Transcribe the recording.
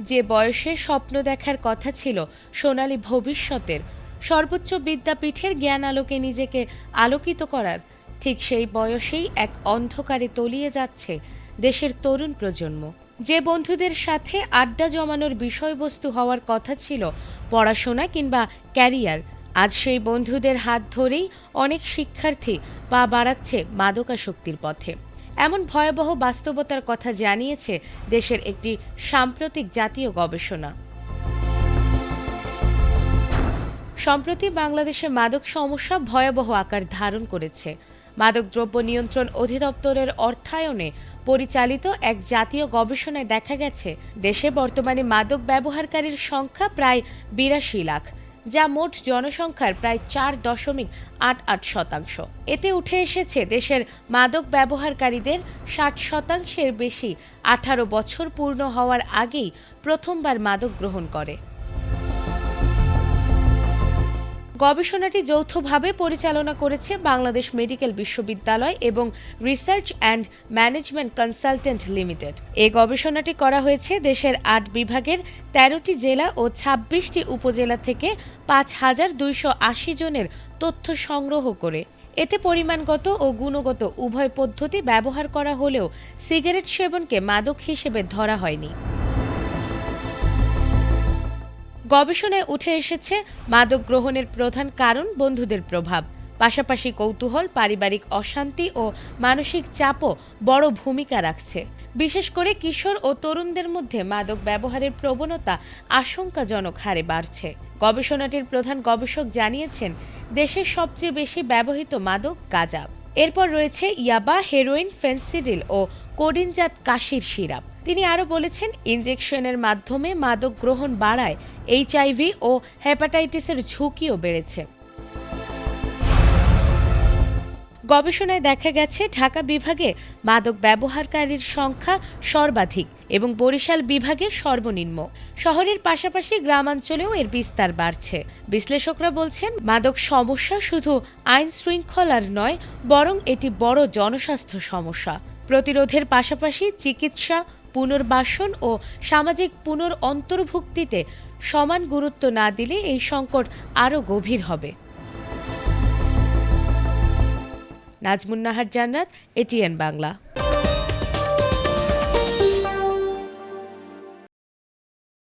যে বয়সে স্বপ্ন দেখার কথা ছিল সোনালী ভবিষ্যতের, সর্বোচ্চ বিদ্যাপীঠের জ্ঞান আলোকে নিজেকে আলোকিত করার, ঠিক সেই বয়সেই এক অন্ধকারে তলিয়ে যাচ্ছে দেশের তরুণ প্রজন্ম। যে বন্ধুদের সাথে আড্ডা জমানোর বিষয়বস্তু হওয়ার কথা ছিল পড়াশোনা কিংবা ক্যারিয়ার, আজ সেই বন্ধুদের হাত ধরেই অনেক শিক্ষার্থী পা বাড়াচ্ছে মাদকাসক্তির পথে। এমন ভয়াবহ বাস্তবতার কথা জানিয়েছে দেশের একটি সাম্প্রতিক জাতীয় গবেষণা। সম্প্রতি বাংলাদেশে মাদক সমস্যা ভয়াবহ আকার ধারণ করেছে। মাদকদ্রব্য নিয়ন্ত্রণ অধিদপ্তরের অর্থায়নে পরিচালিত এক জাতীয় গবেষণায় দেখা গেছে, দেশে বর্তমানে মাদক ব্যবহারকারীর সংখ্যা প্রায় ৮২ লাখ, যা মোট জনসংখ্যার প্রায় ৪.৮৮%। এতে উঠে এসেছে দেশের মাদক ব্যবহারকারীদের ৬০%-এর বেশি ১৮ বছর পূর্ণ হওয়ার আগেই প্রথমবার মাদক গ্রহণ করে। গবেষণাটি যৌথভাবে পরিচালনা করেছে বাংলাদেশ মেডিকেল বিশ্ববিদ্যালয় এবং research and management consultant limited. এই গবেষণাটি করা হয়েছে দেশের ৮ বিভাগের ১৩টি জেলা ও ২৬টি উপজেলা থেকে ৫,২৮০ জনের তথ্য সংগ্রহ করে। এতে পরিমাণগত ও গুণগত উভয় পদ্ধতি ব্যবহার করা হলেও সিগারেট সেবনকে মাদক হিসেবে ধরা হয়নি। গবেষণায় উঠে এসেছে, মাদক গ্রহণের প্রধান কারণ বন্ধুদের প্রভাব, পাশাপাশি কৌতূহল, পারিবারিক অশান্তি ও মানসিক চাপও বড় ভূমিকা রাখছে। বিশেষ করে কিশোর ও তরুণদের মধ্যে মাদক ব্যবহারের প্রবণতা আশঙ্কাজনক হারে বাড়ছে। গবেষণাটির প্রধান গবেষক জানিয়েছেন, দেশের সবচেয়ে বেশি ব্যবহৃত মাদক গাঁজা, এরপর রয়েছে ইয়াবা, হেরোইন, ফেনসিডিল ও কোডিনজাত কাশির সিরাপ। তিনি আরও বলেছেন, ইনজেকশনের মাধ্যমে মাদক গ্রহণ বাড়ায় HIV ও হেপাটাইটিসের ঝুঁকিও বেড়েছে। গবেষণায় দেখা গেছে, ঢাকা বিভাগে মাদক ব্যবহারকারীর সংখ্যা সর্বাধিক এবং বরিশাল বিভাগে সর্বনিম্ন। শহরের পাশাপাশি গ্রামাঞ্চলেও এর বিস্তার বাড়ছে। বিশ্লেষকরা বলছেন, মাদক সমস্যা শুধু আইন শৃঙ্খলার নয়, বরং এটি বড় জনস্বাস্থ্য সমস্যা। প্রতিরোধের পাশাপাশি চিকিৎসা, পুনর্বাসন ও সামাজিক পুনরঅন্তর্ভুক্তিতে সমান গুরুত্ব না দিলে এই সংকট আরও গভীর হবে। নাজমুন নাহার জান্নাত, ATN বাংলা।